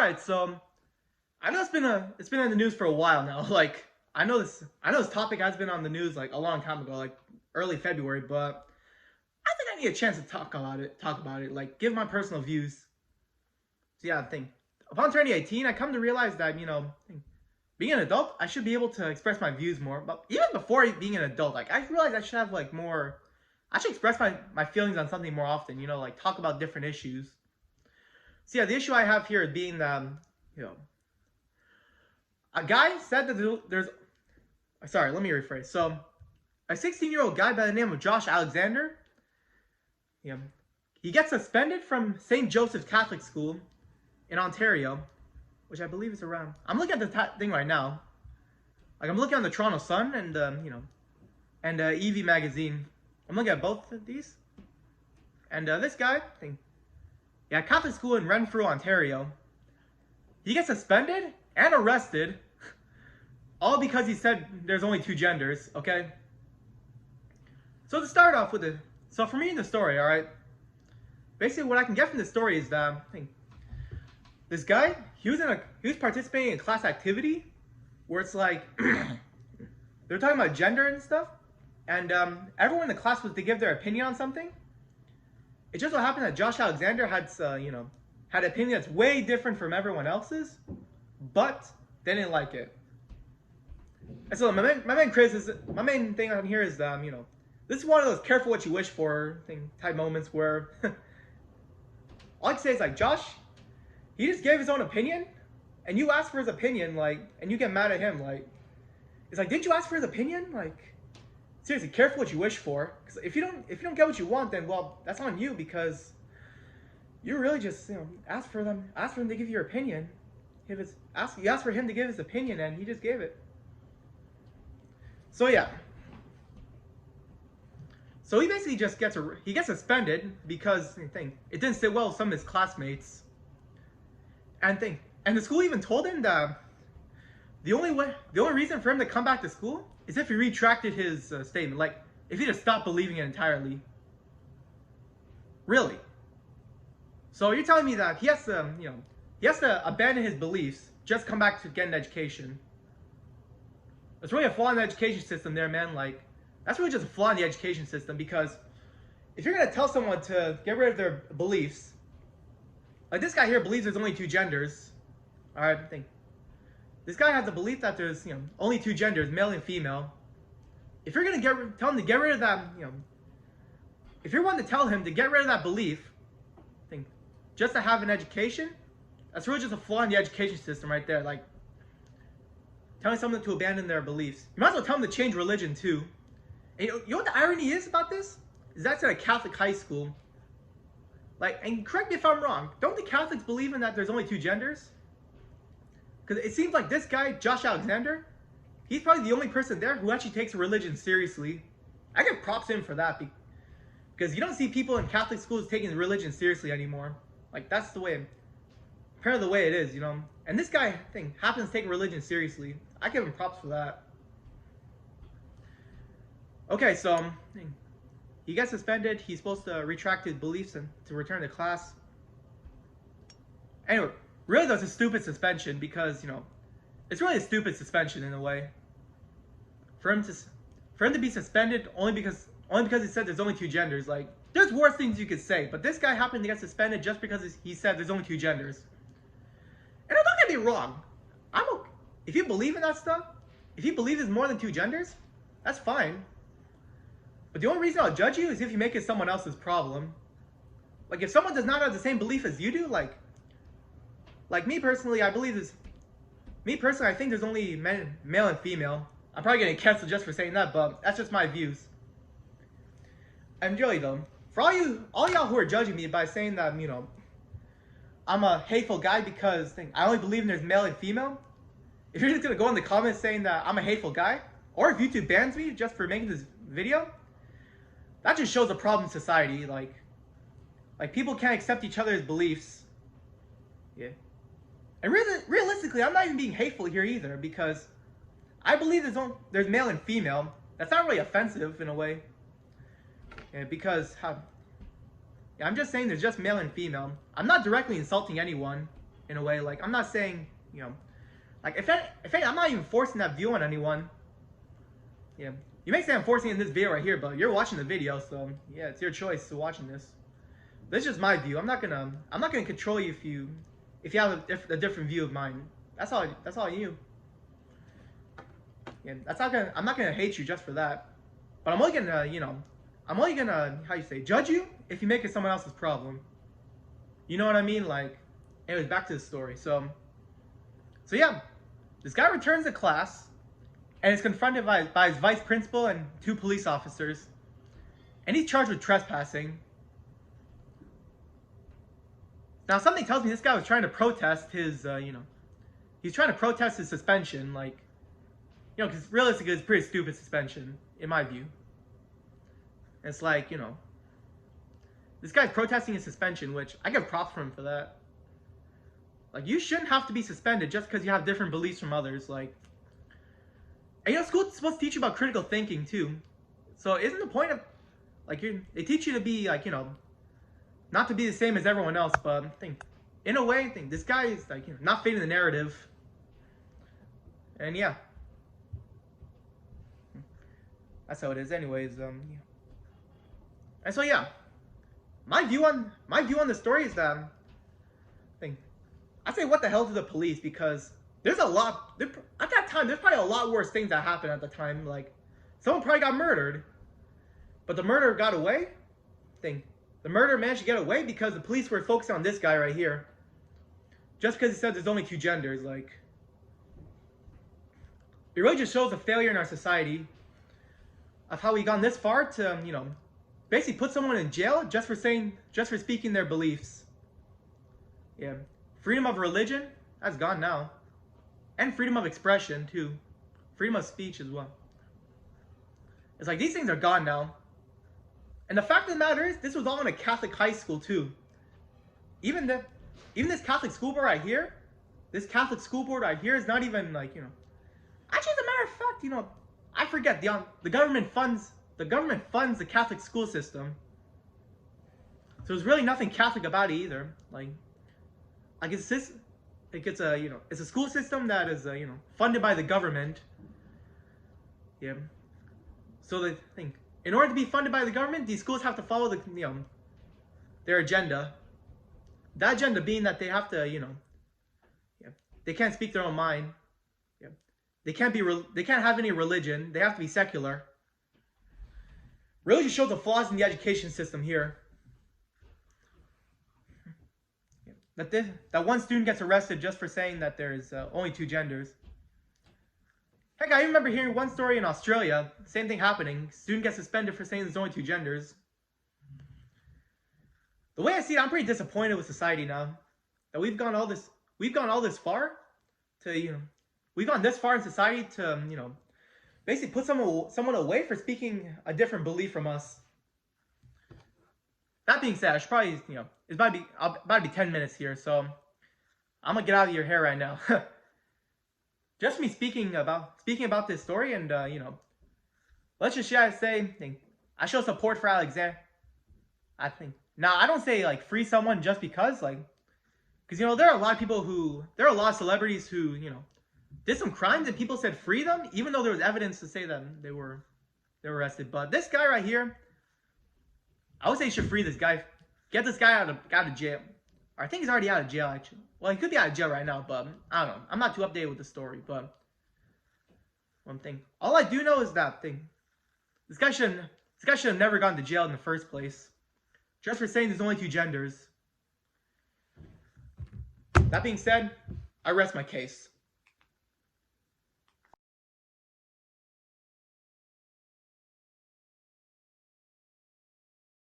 right, so I know it's been in the news for a while now. Like I know this topic has been on the news like a long time ago, like early February, but I think I need a chance to talk about it, like give my personal views. So yeah, I think upon turning 18, I come to realize that, being an adult, I should be able to express my views more. But even before being an adult, like I realized I should have like more I should express my feelings on something more often, like talk about different issues. So yeah, the issue I have here is being you know, a guy said that there's sorry, let me rephrase. So, a 16-year-old guy by the name of Josh Alexander, yeah, he gets suspended from St. Joseph's Catholic School in Ontario, which I believe is around. I'm looking at the thing right now. Like I'm looking on the Toronto Sun and and EV magazine. I'm looking at both of these, and this guy, yeah, Catholic school in Renfrew, Ontario. He gets suspended and arrested, all because he said there's only two genders. Okay. So to start off with so for me in the story, all right. Basically, what I can get from the story is that this guy he was participating in a class activity where it's like they're talking about gender and stuff, and everyone in the class was to give their opinion on something. It just so happened that Josh Alexander had had an opinion that's way different from everyone else's, but they didn't like it. And so my main thing on here is this is one of those careful what you wish for type moments where all I can say is like Josh, he just gave his own opinion, and you asked for his opinion, and you get mad at him, it's like, didn't you ask for his opinion? Like, seriously, careful what you wish for, because if you don't get what you want, then well, that's on you, because you really just ask for them to give your opinion. You asked for him to give his opinion, and he just gave it. So yeah. So he basically just gets suspended because it didn't sit well with some of his classmates. And the school even told him that the only reason for him to come back to school is if he retracted his statement, like if he just stopped believing it entirely. Really? So you're telling me that he has to abandon his beliefs, just come back to get an education. That's really a flaw in the education system there, man. Like, that's really just a flaw in the education system, because if you're going to tell someone to get rid of their beliefs, like this guy here believes there's only two genders. Alright, this guy has the belief that there's, only two genders, male and female. If you're going to tell him to get rid of that, if you're one to tell him to get rid of that belief, just to have an education, that's really just a flaw in the education system right there. Like, telling someone to abandon their beliefs. You might as well tell them to change religion too. And you know what the irony is about this? Is that's at a Catholic high school. Like, and correct me if I'm wrong, don't the Catholics believe in that there's only two genders? Because it seems like this guy, Josh Alexander, he's probably the only person there who actually takes religion seriously. I give props to him for that, because you don't see people in Catholic schools taking religion seriously anymore. Like, that's apparently the way it is, And this guy, happens to take religion seriously. I give him props for that. Okay, so he gets suspended. He's supposed to retract his beliefs and to return to class. Anyway, really that's a stupid suspension, because it's really a stupid suspension in a way. For him to be suspended only because he said there's only two genders, like, there's worse things you could say, but this guy happened to get suspended just because he said there's only two genders. And don't get me wrong, I'm okay. If you believe in that stuff, if you believe there's more than two genders, that's fine. But the only reason I'll judge you is if you make it someone else's problem. Like, if someone does not have the same belief as you do, like me personally, I think there's only male and female. I'm probably getting canceled just for saying that, but that's just my views. And really though, for all y'all who are judging me by saying that, I'm a hateful guy because I only believe there's male and female, if you're just gonna go in the comments saying that I'm a hateful guy, or if YouTube bans me just for making this video, that just shows a problem in society. Like people can't accept each other's beliefs. Yeah. And realistically, I'm not even being hateful here either, because I believe there's male and female. That's not really offensive in a way. Yeah, because I'm just saying there's just male and female. I'm not directly insulting anyone. in a way. Like, I'm not saying, like, I'm not even forcing that view on anyone. Yeah, you may say I'm forcing it in this video right here, but you're watching the video, so yeah, it's your choice to watching this. This is just my view. I'm not gonna control you if you have a different view of mine. That's all you. Yeah, I'm not gonna hate you just for that. But I'm only gonna, how you say, judge you if you make it someone else's problem. You know what I mean? Like, anyways, back to the story. So yeah, this guy returns to class and is confronted by his vice principal and 2 police officers, and he's charged with trespassing. Now, something tells me this guy was trying to protest his, he's trying to protest his suspension, like, because realistically, it's a pretty stupid suspension, in my view. It's like, this guy's protesting his suspension, which I give props for him for that. Like, you shouldn't have to be suspended just because you have different beliefs from others, like. And school's supposed to teach you about critical thinking, too. So, isn't the point of, like, they teach you to be, like, not to be the same as everyone else, but in a way, this guy is, like, not fitting the narrative. And yeah. That's how it is anyways, yeah. And so yeah, my view on the story is that I say what the hell to the police, because there's a lot at that time. There's probably a lot worse things that happened at the time. Like, someone probably got murdered, but the murderer got away. The murderer managed to get away because the police were focused on this guy right here, just because he said there's only 2 genders. Like, it really just shows a failure in our society of how we gone this far to, basically put someone in jail just for speaking their beliefs. Yeah. Freedom of religion, that's gone now. And freedom of expression, too. Freedom of speech as well. It's like, these things are gone now. And the fact of the matter is, this was all in a Catholic high school, too. Even this Catholic school board right here, is not even, like, actually, as a matter of fact, I forget, the government funds the Catholic school system. So there's really nothing Catholic about it either. Like it's a school system that is funded by the government. Yeah. So they think, in order to be funded by the government, these schools have to follow their agenda. That agenda being that they have to, they can't speak their own mind. They can't have any religion. They have to be secular. Really just shows the flaws in the education system here. That one student gets arrested just for saying that there's only 2 genders. Heck, I remember hearing one story in Australia, same thing happening. Student gets suspended for saying there's only 2 genders. The way I see it, I'm pretty disappointed with society now. That we've gone all this far to, we've gone this far in society to, basically put someone away for speaking a different belief from us. That being said, I should probably, it's about to be 10 minutes here, so I'm gonna get out of your hair right now. Just me speaking about this story, and let's just say, I show support for Alexander. Now I don't say like free someone just because, because there are a lot of people there are a lot of celebrities who did some crimes and people said free them, even though there was evidence to say that they were arrested. But this guy right here, I would say you should free this guy. Get this guy out of jail. Or I think he's already out of jail, actually. Well, he could be out of jail right now, but I don't know. I'm not too updated with the story, but one thing. All I do know is that this guy should have never gone to jail in the first place. Just for saying there's only 2 genders. That being said, I rest my case.